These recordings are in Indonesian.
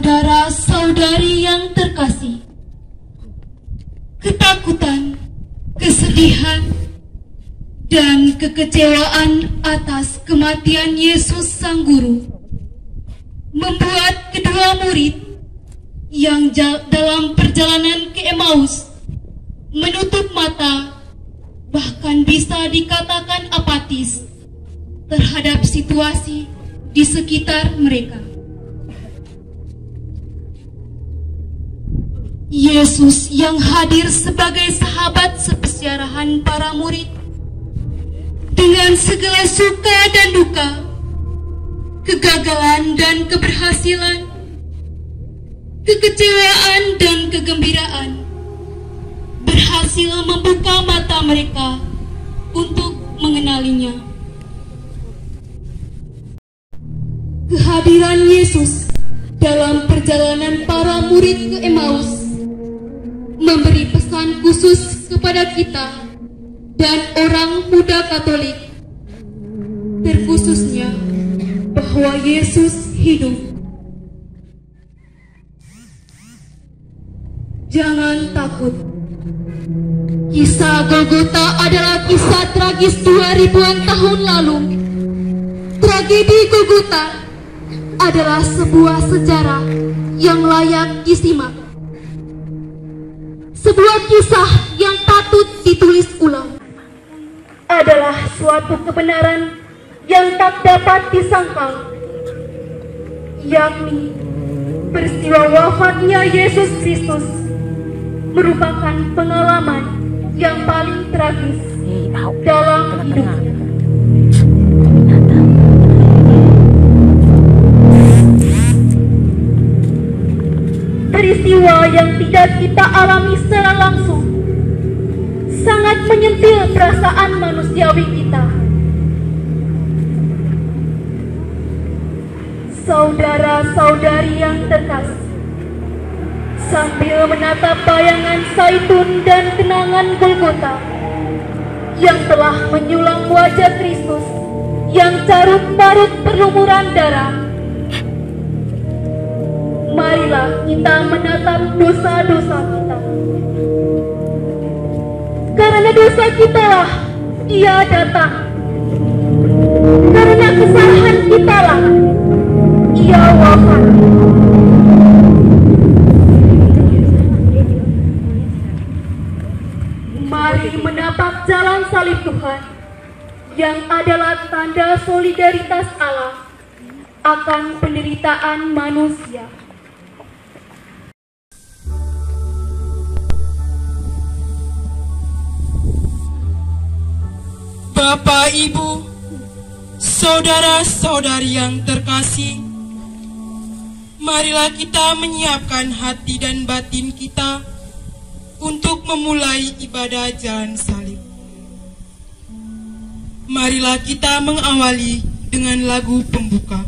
Saudara-saudari yang terkasih, ketakutan, kesedihan, dan kekecewaan atas kematian Yesus Sang Guru membuat kedua murid yang dalam perjalanan ke Emmaus menutup mata, bahkan bisa dikatakan apatis terhadap situasi di sekitar mereka. Yesus yang hadir sebagai sahabat sepesiarahan para murid dengan segala suka dan duka, kegagalan dan keberhasilan, kekecewaan dan kegembiraan, berhasil membuka mata mereka untuk mengenalinya. Kehadiran Yesus dalam perjalanan para murid ke Emmaus memberi pesan khusus kepada kita dan orang muda Katolik, terkhususnya bahwa Yesus hidup. Jangan takut. Kisah Golgota adalah kisah tragis 2000-an tahun lalu. Tragedi Golgota adalah sebuah sejarah yang layak disimak. Sebuah kisah yang patut ditulis ulang. Adalah suatu kebenaran yang tak dapat disangkal, yakni peristiwa wafatnya Yesus Kristus merupakan pengalaman yang paling tragis dalam hidupnya. Peristiwa yang tidak kita alami secara langsung sangat menyentil perasaan manusiawi kita. Saudara-saudari yang terkasih, sambil menatap bayangan zaitun dan kenangan Golgota yang telah menyulam wajah Kristus yang carut-marut berlumuran darah, marilah kita menatap dosa-dosa kita. Karena dosa kitalah Dia datang. Karena kesalahan kitalah Ia wafat. Mari menapak jalan salib Tuhan yang adalah tanda solidaritas Allah akan penderitaan manusia. Bapak, Ibu, saudara-saudari yang terkasih, marilah kita menyiapkan hati dan batin kita untuk memulai ibadah jalan salib. Marilah kita mengawali dengan lagu pembuka.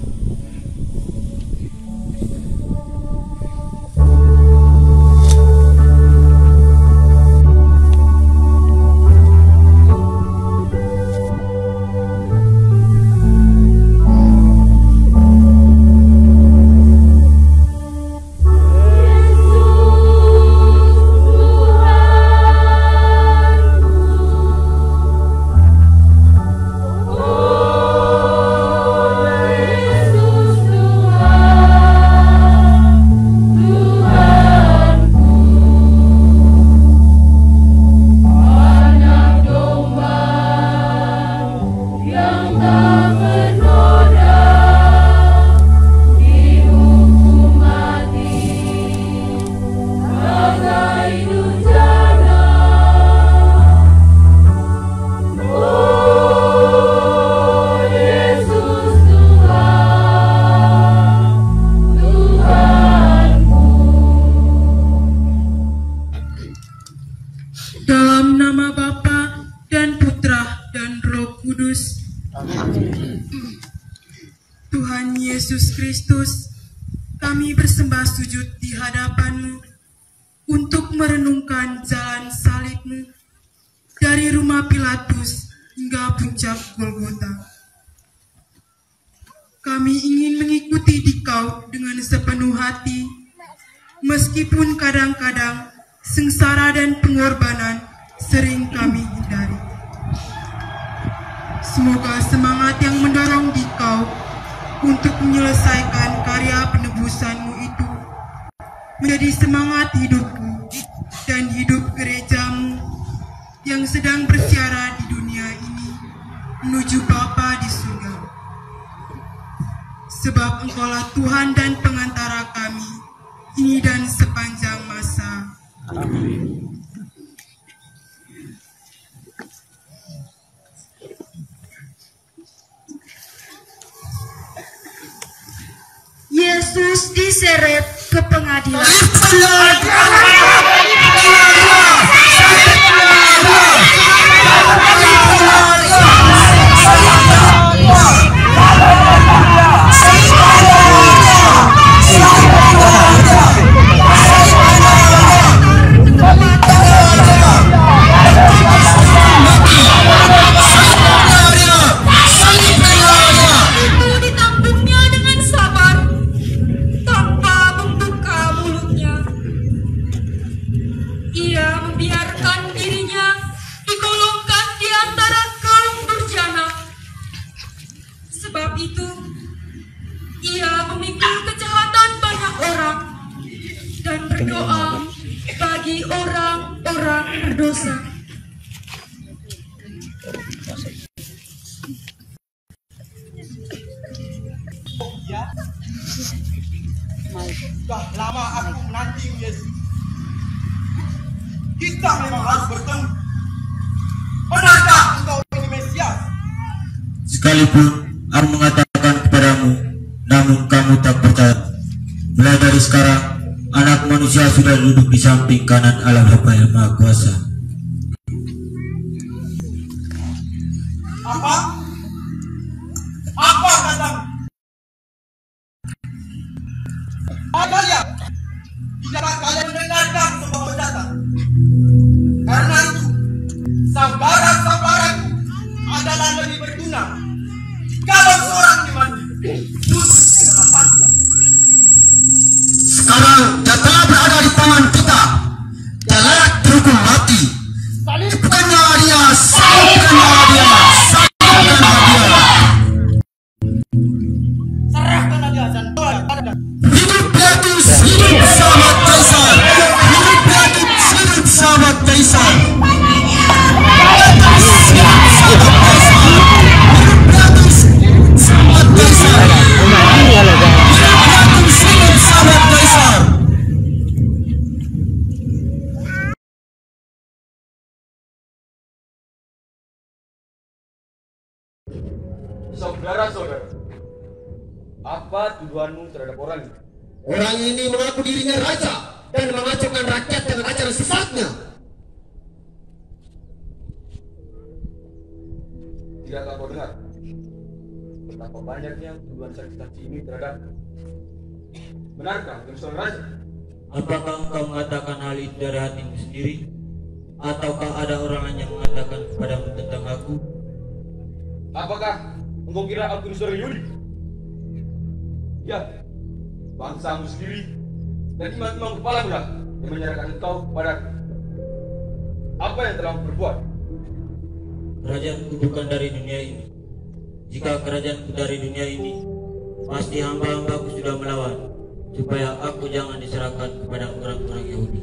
Dalam nama Bapa dan Putra dan Roh Kudus. Amin. Tuhan Yesus Kristus, kami bersembah sujud di hadapan-Mu untuk merenungkan jalan salib-Mu dari rumah Pilatus hingga puncak Golgota. Kami ingin mengikuti Dikau dengan sepenuh hati, meskipun kadang-kadang sengsara dan pengorbanan sering kami hindari. Semoga semangat yang mendorong Dikau untuk menyelesaikan karya penebusan-Mu itu menjadi semangat hidupku dan hidup gereja-Mu yang sedang bersiara di dunia ini menuju Bapa di surga. Sebab Engkaulah Tuhan dan pengantara kami ini dan sepanjang masa. Amin. Yesus diseret ke pengadilan. Sudah lama aku menanti Yesus. Kita memang harus bertemu. Benarkah Engkau ini Mesias? Sekalipun aku mengatakan kepadamu, namun kamu tak percaya. Mulai dari sekarang, Anak Manusia sudah duduk di samping kanan Allah Bapa yang Maha Kuasa. Apa? Apa katamu? Kalian tidak kalian mendengarkan semua pendatang. Karena itu, saudara-saudaraku adalah lebih berguna kalau seorang dimati duduk di dalam panjang. Sekarang dia telah berada di tangan kita. Dia layak dihukum mati. Salibkanlah dia, salibkanlah dia, salibkanlah dia. Serahkanlah dia dan tolak. Hidup Pilatus, hidup sahabat Kaisar. Hidup Pilatus, hidup sahabat Kaisar. Saudara-saudara, apa tuduhanmu terhadap orang ini? Orang ini mengaku dirinya raja dan mengacaukan rakyat dengan acara sesatnya. Tidakkah kau dengar betapa banyaknya tuduhan saksi-saksi ini terhadap? Benarkah engkau seorang raja? Apakah engkau mengatakan hal itu dari hatimu sendiri? Ataukah ada orang lain yang mengatakan kepadamu tentang aku? Apakah engkau kira aku ini seorang Yahudi? Ya, bangsamu sendiri dan imam-imam kepala muda yang menyerahkan engkau kepada apa yang telah berbuat. Kerajaanku bukan dari dunia ini. Jika kerajaanku dari dunia ini, pasti hamba-hambaku sudah melawan, supaya aku jangan diserahkan kepada orang-orang Yahudi.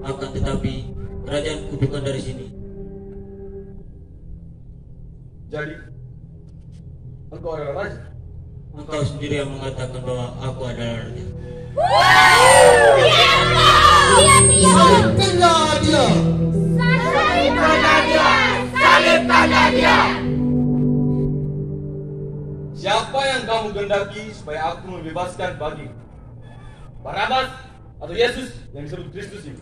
Akan tetapi, kerajaanku bukan dari sini. Jadi, engkau adalah raja? Engkau sendiri yang mengatakan bahwa aku adalah raja. Salibkanlah dia. Salibkanlah dia. Siapa yang kamu kehendaki supaya aku membebaskan bagi? Barabas atau Yesus yang disebut Kristus ini?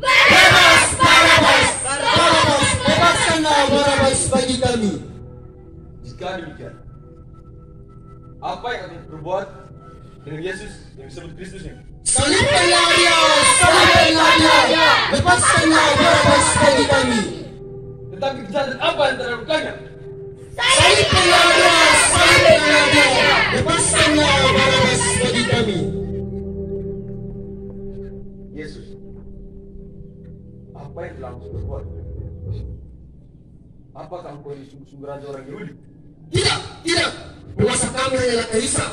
Bebas, Barabas, Barabas, bebaskanlah Barabas bagi kami. Jika demikian, apa yang akan berbuat dengan Yesus yang disebut Kristus ini? Salibkanlah dia, salibkanlah dia, bebaskanlah Barabas bagi kami. Tetapi kejahatan apa yang telah dilakukannya? Salibkanlah dia, salibkanlah dia, Bebaskanlah Barabas bagi kami. Yesus, apa yang telah engkau perbuat? Apakah engkau ini sungguh-sungguh raja orang Yahudi? Tidak. Penguasa kami hanyalah Kaisar,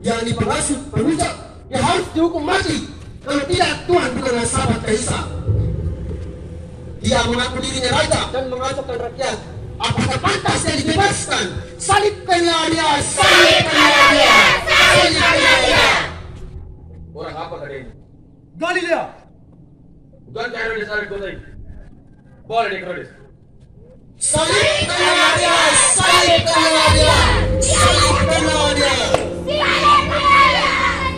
yang dipengasut, penghujat, yang harus dihukum mati. Kalau tidak, Tuhan bukanlah sahabat Kaisar. Dia mengaku dirinya raja dan mengacaukan rakyat. Apakah pantas dia dibebaskan? Salibkanlah dia! Salibkanlah dia! Salibkanlah dia! Orang apa kalian ini? Galilea. Bukankah Herodes ada di kota ini? Boleh deh Herodes. Salibkanlah dia! Salibkanlah dia! Salibkanlah dia!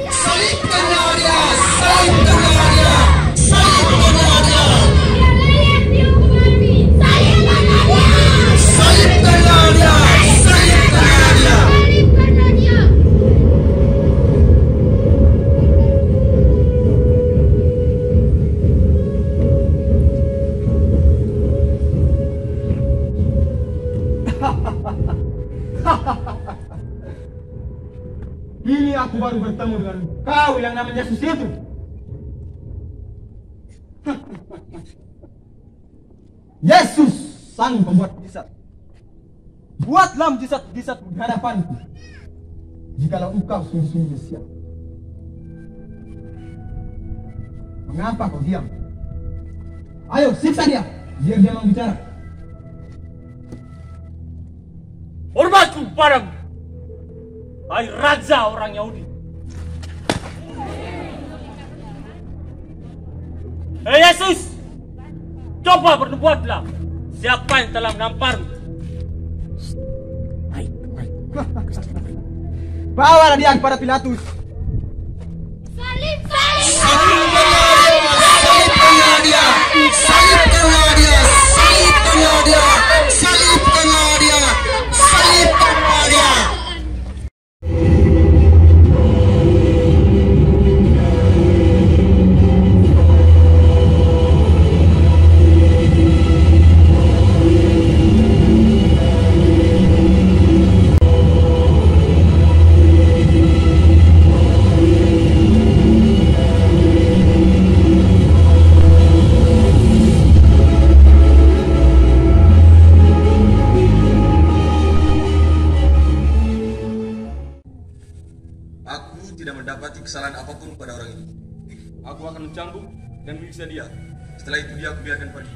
Salibkanlah dia! Salibkanlah dia! Salibkanlah dia! Salibkanlah dia! Salibkanlah dia! Ini aku baru bertemu dengan kau yang namanya Yesus itu. Yesus, sang pembuat mujizat. Buatlah mujizat-mujizat di hadapanku. Jikalau engkau sungguh-sungguh siap. Mengapa kau diam? Ayo, siksa dia, biar dia mau bicara. Hormatku padamu, hai raja orang Yahudi. Hei Yesus, coba bernubuatlah. Siapa yang telah menamparmu? Bawalah dia kepada Pilatus. Salibkanlah dia! Salibkanlah dia! Salibkanlah dia! Salibkanlah dia! Salibkanlah dia! Kesalahan apapun pada orang ini. Aku akan mencambuk dan menyiksa dia. Setelah itu dia aku biarkan pergi.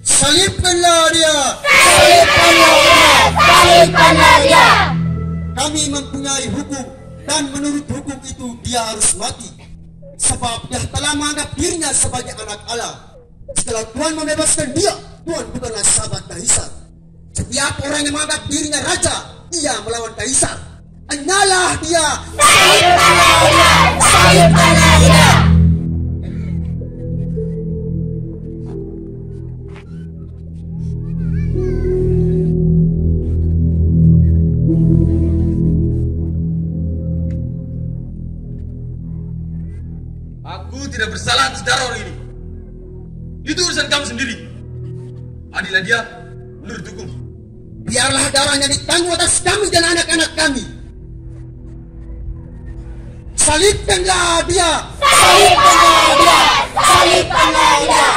Salibkanlah dia! Salibkanlah dia! Salibkanlah dia! Kami mempunyai hukum dan menurut hukum itu dia harus mati. Sebab dia telah menganggap dirinya sebagai anak Allah. Setelah Tuhan membebaskan dia, Tuhan bukanlah sahabat Kaisar. Setiap orang yang menganggap dirinya raja, ia melawan Kaisar. Hanyalah dia! Salibkanlah dia! Salibkanlah dia! Aku tidak bersalah atas darah orang ini. Itu urusan kamu sendiri. Adilah dia menurut hukum. Biarlah darahnya ditanggung atas kami dan anak-anak kami. Salibkanlah dia! Salibkanlah dia! Salibkanlah dia!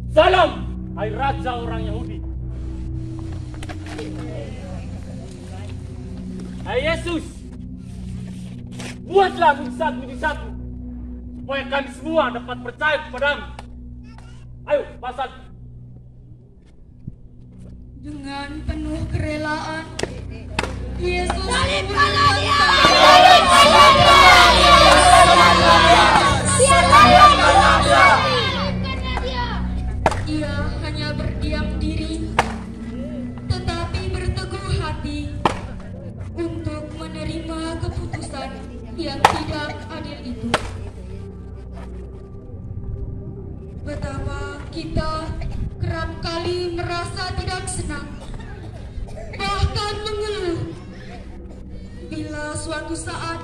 Salam, hai raja orang Yahudi. Hai Yesus, buatlah mujizat-mujizatmu supaya kami semua dapat percaya kepadamu. Ayo, pasal. Dengan penuh kerelaan, Yesus Salibkanlah dia! Ia hanya berdiam diri, tetapi berteguh hati untuk menerima keputusan yang tidak adil itu. Betapa kita kerap kali merasa tidak senang, bahkan mengeluh bila suatu saat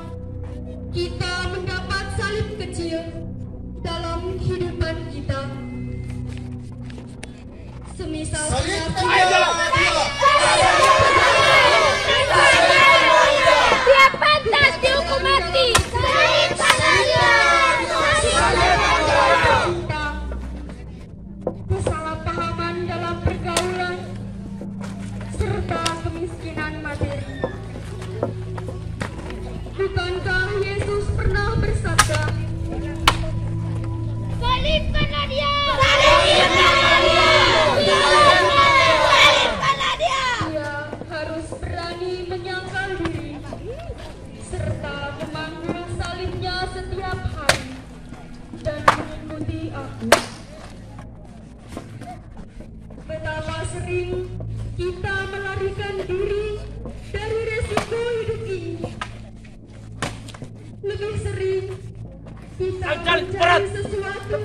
kita mendapat salib kecil dalam kehidupan kita. Semisal Dia pantas dihukum mati. Salib Kanadia. Kesalahpahaman dalam pergaulan serta kemiskinan materi. Bukankah Yesus pernah bersabda, Salib Kanadia. Salib Kanadia. Salib Kanadia. Dia harus berani menyangkal diri serta memanggil salibnya setiap hari dan mengikuti aku. Betapa sering kita melarikan diri dari resiko hidup ini. Lebih sering kita mencari sesuatu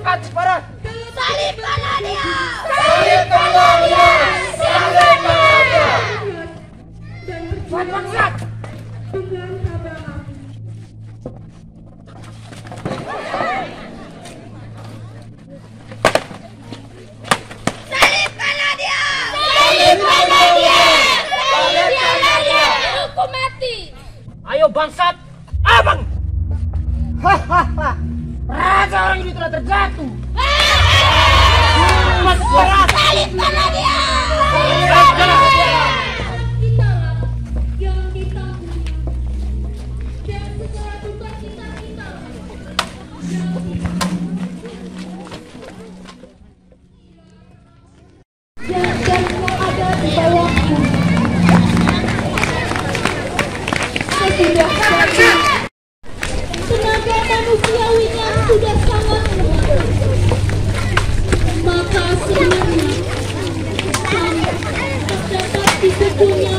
Salib Kanadia. Salib Kanadia. Salib Kanadia. dan berjuang dengan tabah hati. Salib Kanadia. Salib Kanadia. Salib Kanadia. Hukum mati. Ayo bangsat, abang. Hahaha. Raja orang ini telah terjatuh. Masuk berat. Salib Kanadia. Salib Kanadia. Kitalah yang ditanggung dan secara duka kita dan kau ada di bawahku. Sesudah saja tenaga manusiawinya sudah sangat lemah, maka sebenarnya kami terdapat di tubuhnya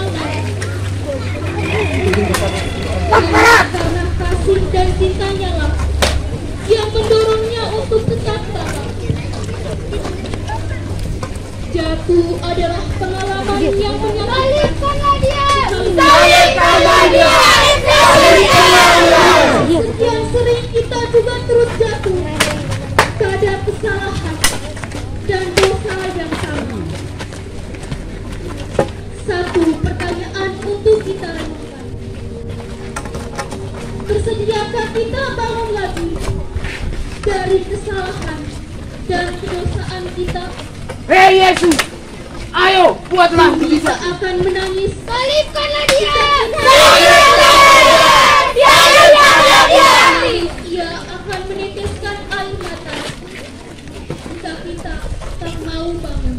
karena kasih dan cintanya lah yang mendorongnya untuk tetap tabah. Jatuh adalah pengalaman yang menyenangkan. Salib Kanadia. Salib Kanadia. Sekian sering kita juga terus jatuh pada kesalahan dan dosa yang sama. Satu pertanyaan untuk kita renungkan. Bersediakah kita bangun lagi dari kesalahan dan kedosaan kita? Hei Yesus, ayo buatlah Kita mujizat. akan menangis. Salib Kanadia. Salib Kanadia. Salib Kanadia. Ia akan meneteskan air mata jika kita tak mau bangun.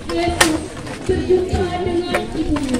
Yesus berjumpa dengan ibumu.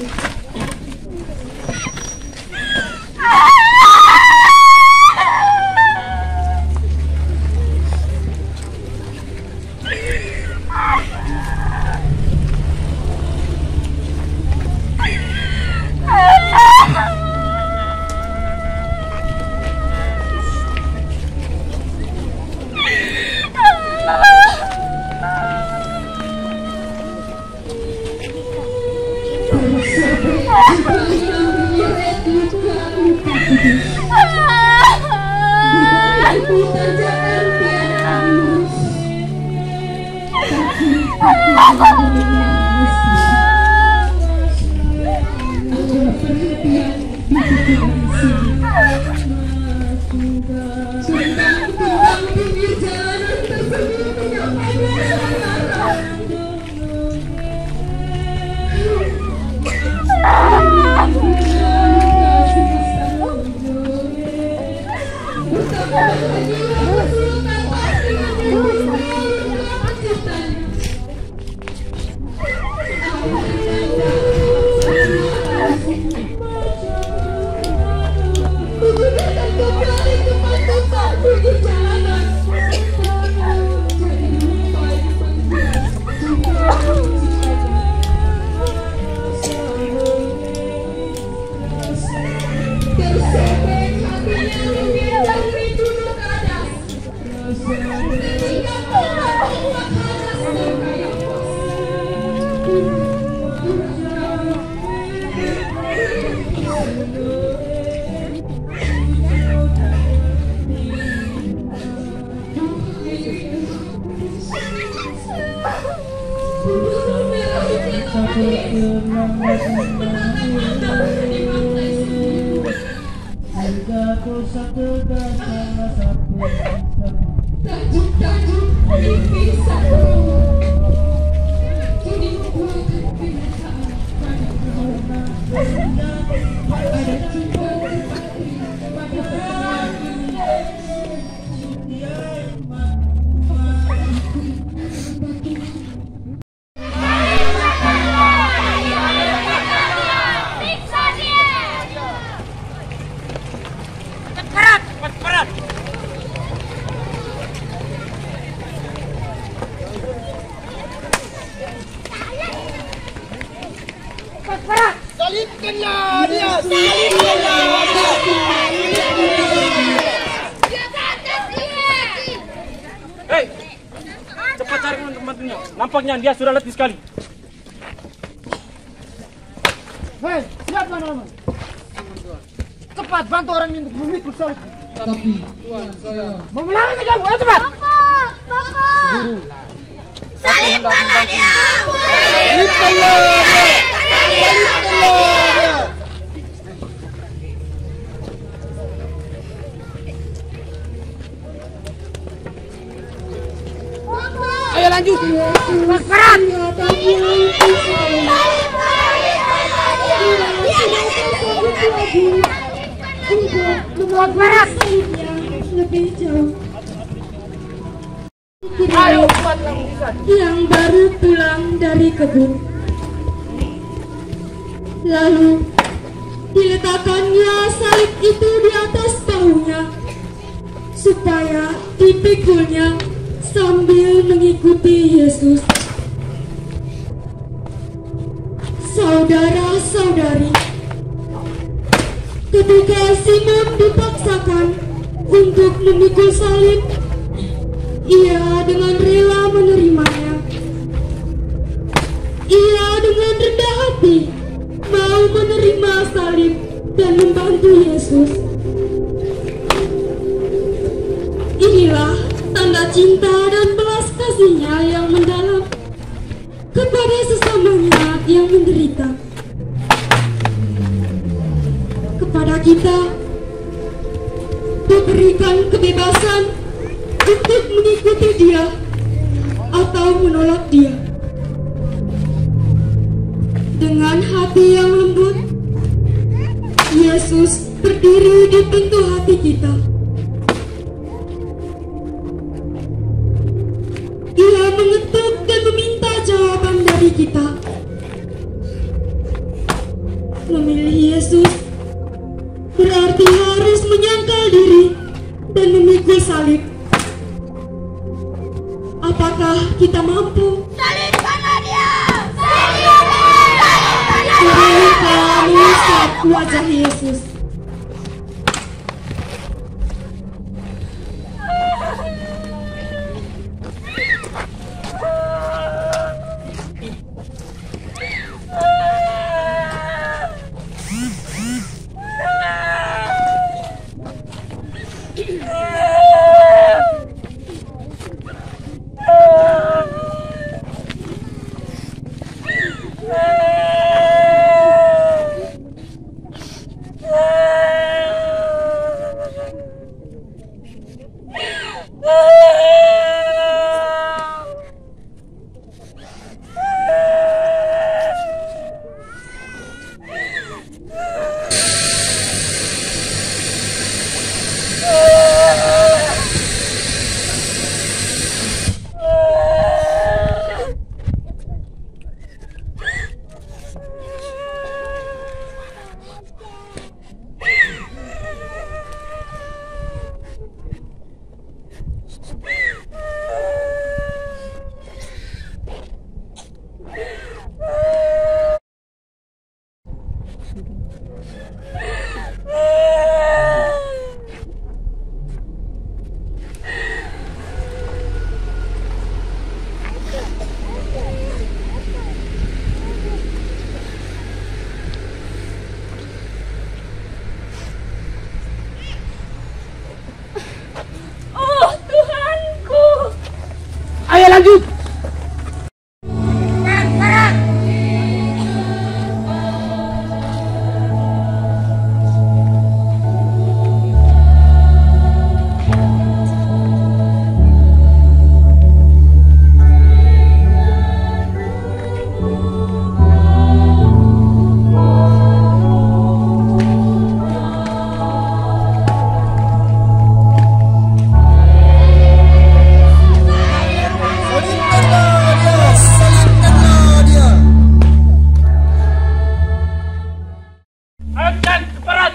Salibkanlah dia! Salibkanlah dia! Hei, cepat cari teman-temannya. Nampaknya dia sudah letih sekali. Hei, siapa nama? Cepat bantu orang ini untuk memikul salib. Tapi Tuhan saya Memelangkan kamu, ayo cepat. Guru. Salibkanlah dia! Salibkanlah dia! Salibkanlah dia! Ayo lanjut. Sekarang. Membuat beras lebih jauh. Ayo buatlah mujizat. Yang baru pulang dari kebun. Lalu diletakkannya salib itu di atas bahunya supaya dipikulnya sambil mengikuti Yesus. Saudara-saudari, ketika Simon dipaksakan untuk memikul salib, ia dengan rela menerimanya. Ia dengan rendah hati mau menerima salib dan membantu Yesus. Inilah tanda cinta dan belas kasihnya yang mendalam kepada sesamanya yang menderita. Kepada kita diberikan kebebasan untuk mengikuti Dia atau menolak Dia. Dengan hati yang lembut, Yesus berdiri di pintu hati kita. Ia mengetuk dan meminta jawaban dari kita. Memilih Yesus berarti harus menyangkal diri dan memikul salib. Apakah kita mampu? Salibkanlah dia! Salibkanlah dia! Kita mengusap wajah Yesus.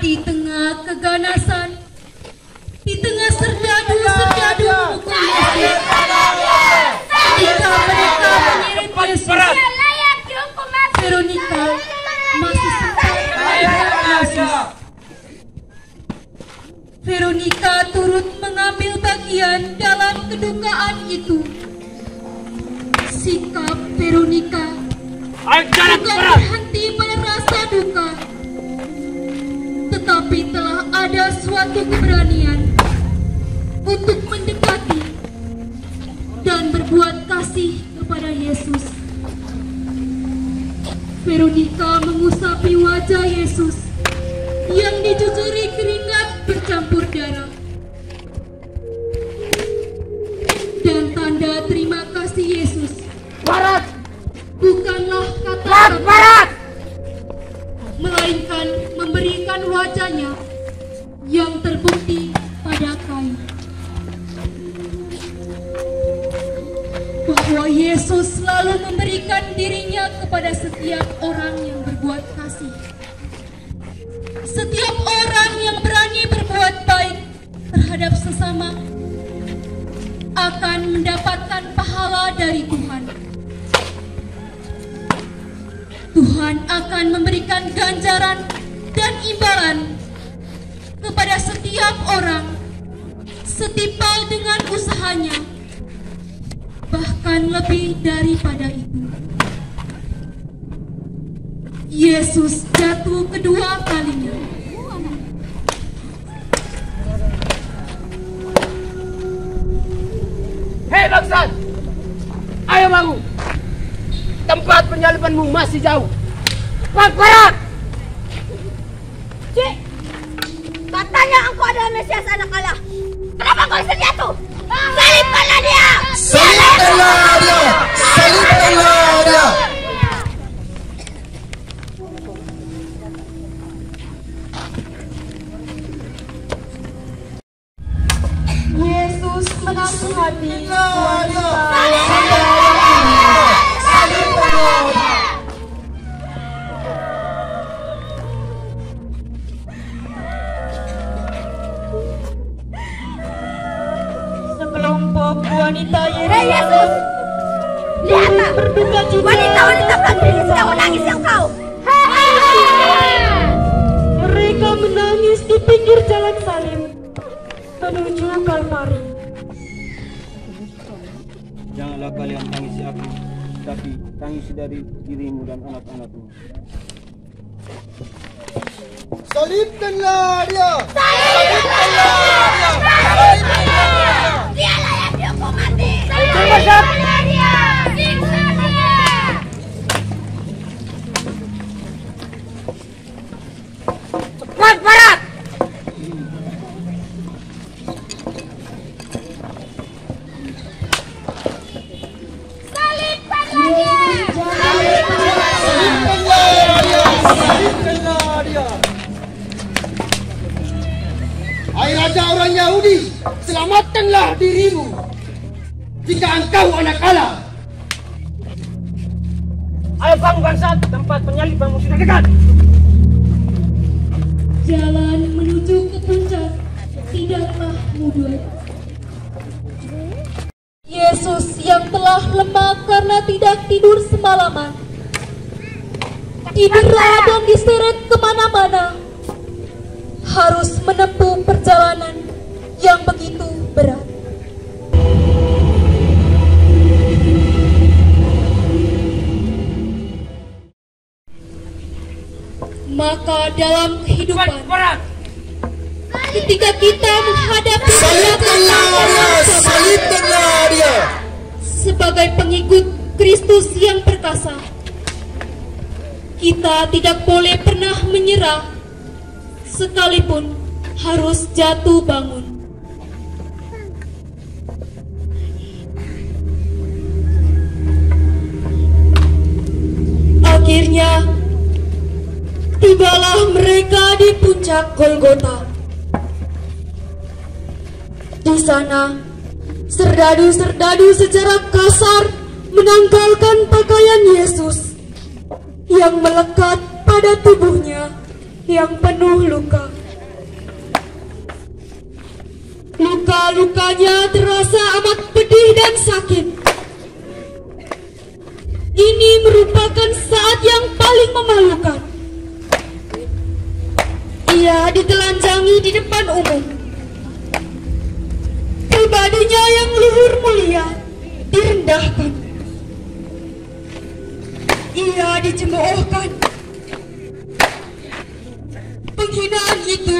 di tengah keganasan, di tengah serdadu-serdadu memukul Yesus, ketika mereka menyirit Yesus, Veronica masih sempat melihat Yesus. Veronica turut mengambil bagian dalam kedukaan itu. Sikap Veronica bukan berhenti pada rasa duka, tetapi telah ada suatu keberanian untuk mendekati dan berbuat kasih kepada Yesus. Veronica mengusapi wajah Yesus yang dicucuri keringat bercampur darah, dan tanda terima kasih Yesus bukanlah kata-kata, melainkan memberikan wajahnya yang terbukti pada kayu. Bahwa Yesus selalu memberikan dirinya kepada setiap orang yang berbuat kasih. Setiap orang yang berani berbuat baik terhadap sesama akan mendapatkan pahala dari Tuhan. Tuhan akan memberikan ganjaran dan imbalan kepada setiap orang setimpal dengan usahanya, bahkan lebih daripada itu. Yesus jatuh kedua kalinya. Hei bangsat, ayo bangun. Tempat penyalibanmu masih jauh. Barat! Cik, katanya engkau adalah Mesias anak Allah. Kenapa kau bisa jatuh? Salibkanlah dia! Salibkanlah dia! Salibkanlah dia! Yesus menasihati wanita. Sekelompok wanita Yesus, lihatlah, wanita-wanita berdiri sedang menangis yang kau. Mereka menangis di pinggir jalan salib menuju Kalvari. Janganlah kalian tangisi aku, tapi tangisi dari dirimu dan anak-anakmu. Salibkanlah dia! Salibkanlah dia! Salibkanlah dia! Dia layak dihukum mati! Salibkanlah dia! Siksa dia! Cepat Barat! Hai Raja orang Yahudi, selamatkanlah dirimu jika engkau anak Allah. Ayo bangun bangsat, tempat penyalibanmu sudah dekat. Jalan menuju ke puncak tidaklah mudah. Yesus yang telah lemah karena tidak tidur semalaman, didera dan diseret kemana-mana, harus menempuh perjalanan yang begitu berat. Maka dalam kehidupan, ketika kita menghadapi salibkanlah dia sebagai pengikut Kristus yang perkasa, kita tidak boleh pernah menyerah, sekalipun harus jatuh bangun. Akhirnya tibalah mereka di puncak Golgota. Di sana, serdadu-serdadu secara kasar menanggalkan pakaian Yesus yang melekat pada tubuhnya yang penuh luka. Luka-lukanya terasa amat pedih dan sakit. Ini merupakan saat yang paling memalukan. Ia ditelanjangi di depan umum. Pribadinya yang luhur mulia direndahkan. Ia dicemoohkan. Penghinaan itu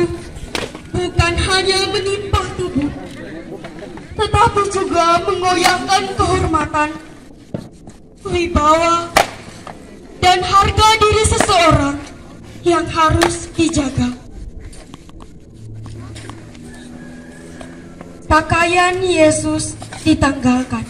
bukan hanya menimpa tubuh, tetapi juga mengoyakkan kehormatan, wibawa, dan harga diri seseorang yang harus dijaga. Pakaian Yesus ditanggalkan.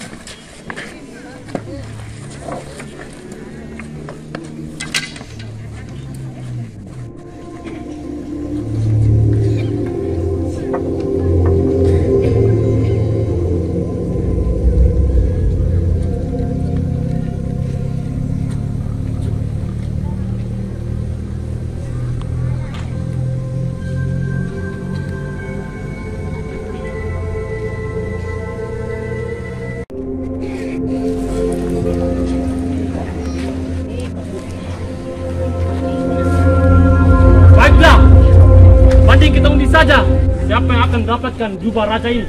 Saja siapa yang akan mendapatkan jubah raja ini.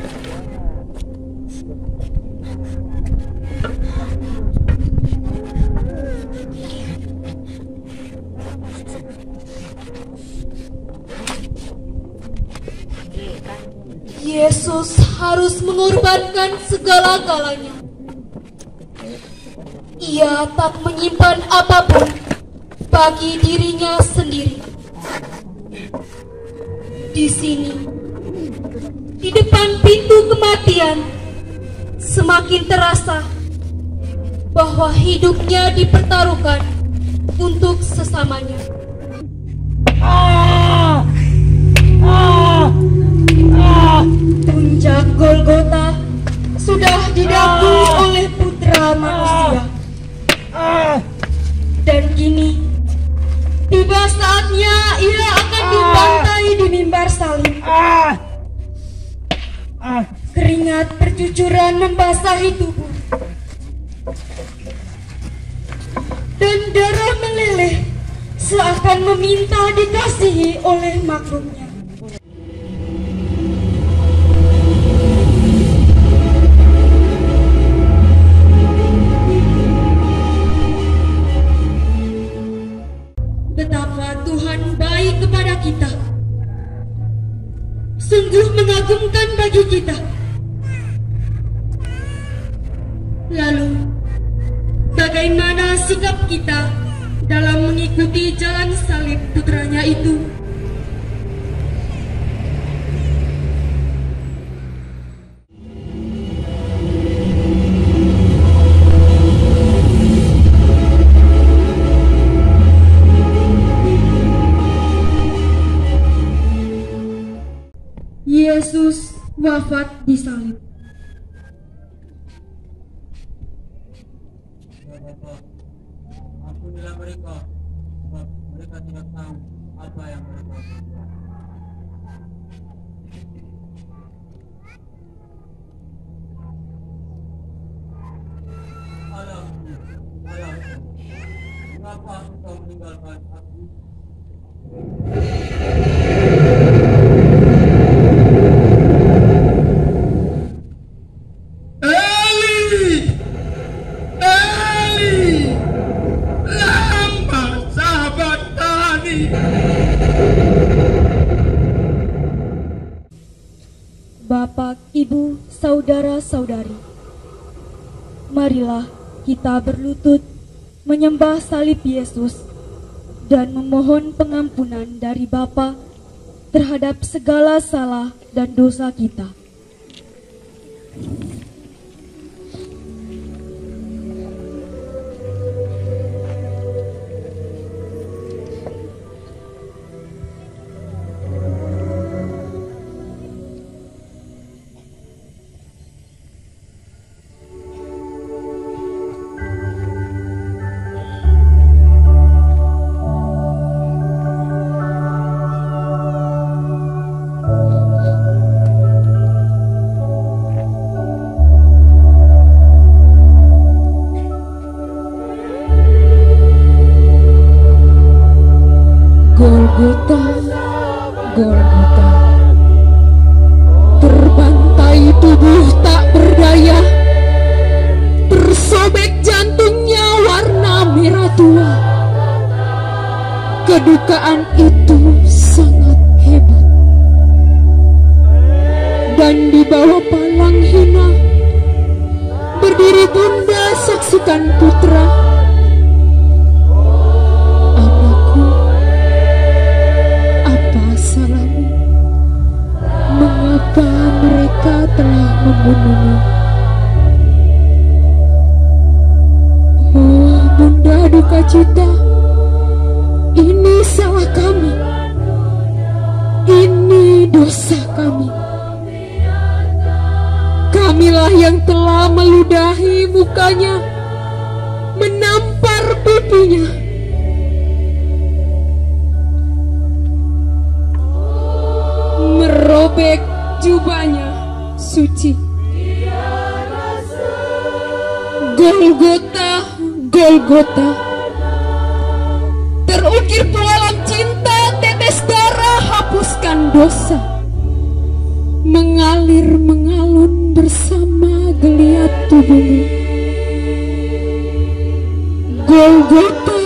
Yesus harus mengorbankan segala-galanya. Ia tak menyimpan apapun bagi dirinya sendiri. Di sini, di depan pintu kematian, semakin terasa bahwa hidupnya dipertaruhkan untuk sesamanya. Puncak Golgota sudah didakui oleh putra manusia. Dan kini tiba saatnya ia akan dibantai di mimbar salib. Keringat bercucuran membasahi tubuh, dan darah meleleh seakan meminta dikasihi oleh makhluknya. Betapa Tuhan baik kepada kita, sungguh mengagumkan bagi kita. Lalu, bagaimana sikap kita dalam mengikuti jalan salib putranya itu? Yesus wafat di salib. Ya Bapa, ampunilah mereka, sebab mereka tidak tahu apa yang mereka lakukan. Allahku, Allahku, mengapa Engkau meninggalkan aku? Bapak, Ibu, saudara-saudari, marilah kita berlutut menyembah salib Yesus dan memohon pengampunan dari Bapa terhadap segala salah dan dosa kita. Golgota, Golgota. Terbantai tubuh tak berdaya, tersobek jantungnya warna merah tua. Kedukaan itu sangat hebat. Dan di bawah palang hina berdiri bunda saksikan putra. Anakku, apa salahmu? Mengapa mereka telah membunuhmu? Oh, bunda duka cita, ini salah kami, ini dosa kami. Kamilah yang telah meludahi mukanya, menampar pipinya. Merobek jubahnya suci. Golgota, Golgota. Terukir pewalang cinta, tetes darah hapuskan dosa. Mengalir mengalun bersama geliat tubuhmu. Golgota,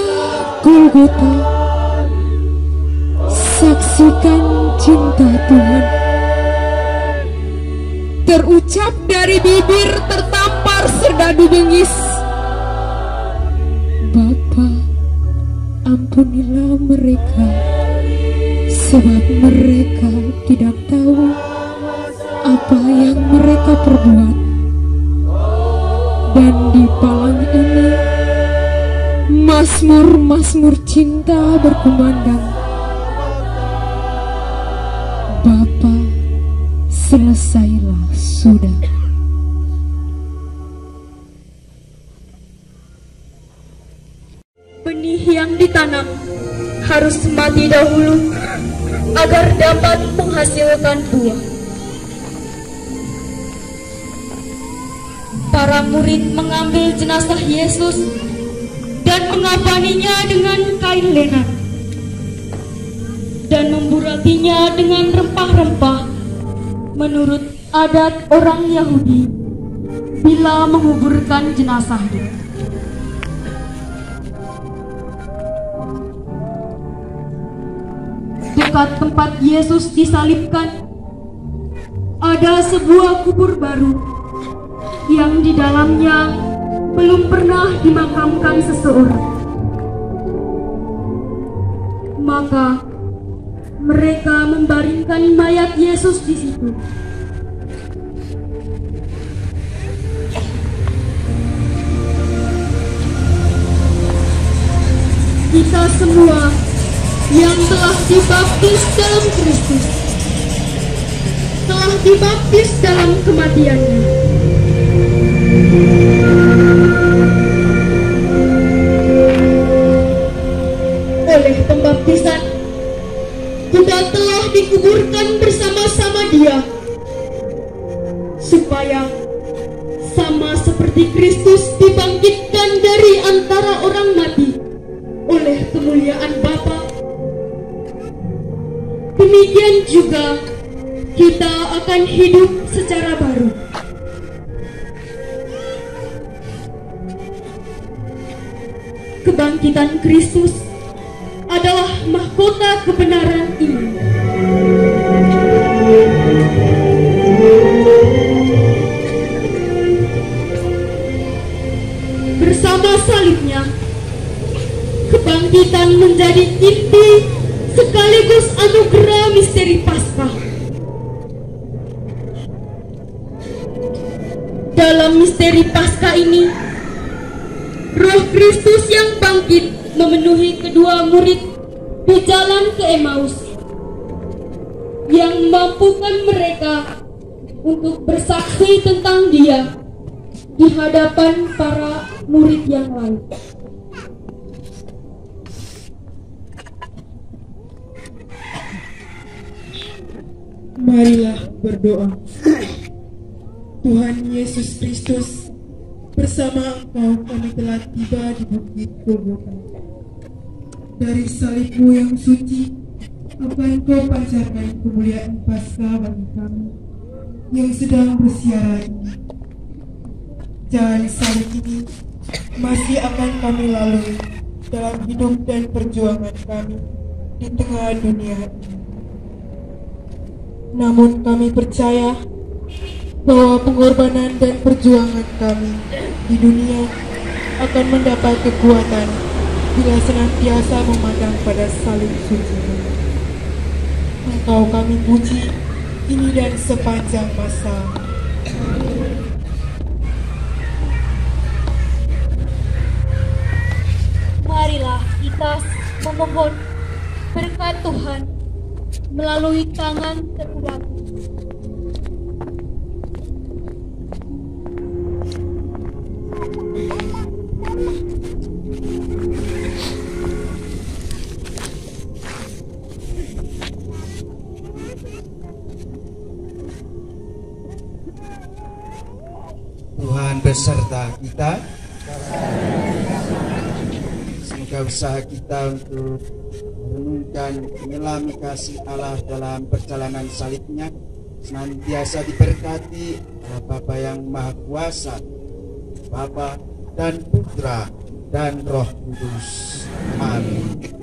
Golgota. Saksikan cinta Tuhan. Terucap dari bibir, tertampar serdadu bengis. Bapa, ampunilah mereka, sebab mereka tidak tahu apa yang mereka perbuat. Dan di palang ini Mazmur-mazmur cinta berkumandang. Bapa, selesailah sudah. Benih yang ditanam harus mati dahulu agar dapat menghasilkan buah. Para murid mengambil jenazah Yesus dan mengapaninya dengan kain lenan dan memburatinya dengan rempah-rempah menurut adat orang Yahudi bila menguburkan jenazahnya. Dekat tempat Yesus disalibkan ada sebuah kubur baru yang di dalamnya belum pernah dimakamkan seseorang. Maka mereka membaringkan mayat Yesus di situ. Kita semua yang telah dibaptis dalam Kristus telah dibaptis dalam kematiannya. Oleh pembaptisan, kita telah dikuburkan bersama-sama Dia, supaya sama seperti Kristus dibangkitkan dari antara orang mati oleh kemuliaan Bapa, demikian juga kita akan hidup secara baru. Kebangkitan Kristus adalah mahkota kebenaran iman. Bersama salibnya, kebangkitan menjadi inti sekaligus anugerah misteri Paskah. Dalam misteri Paskah ini, Roh Kristus yang bangkit memenuhi kedua murid di jalan ke Emmaus, yang memampukan mereka untuk bersaksi tentang Dia di hadapan para murid yang lain. Marilah berdoa. Tuhan Yesus Kristus, bersama Engkau kami telah tiba di bukit Golgota. Dari salib-Mu yang suci, apa Engkau pancarkan kemuliaan Paskah bagi kami yang sedang bersiaran ini. Jalan salib ini masih akan kami lalui dalam hidup dan perjuangan kami di tengah dunia ini. Namun kami percaya bahwa pengorbanan dan perjuangan kami di dunia akan mendapat kekuatan bila senantiasa memandang pada salib suci. Engkau kami puji kini dan sepanjang masa. Marilah kita memohon berkat Tuhan melalui tangan terkuat. Tuhan beserta kita. Semoga usaha kita untuk merenungkan menyelami kasih Allah dalam perjalanan salibnya senantiasa diberkati oleh Bapa yang Maha Kuasa, Bapa dan Putra dan Roh Kudus. Amin.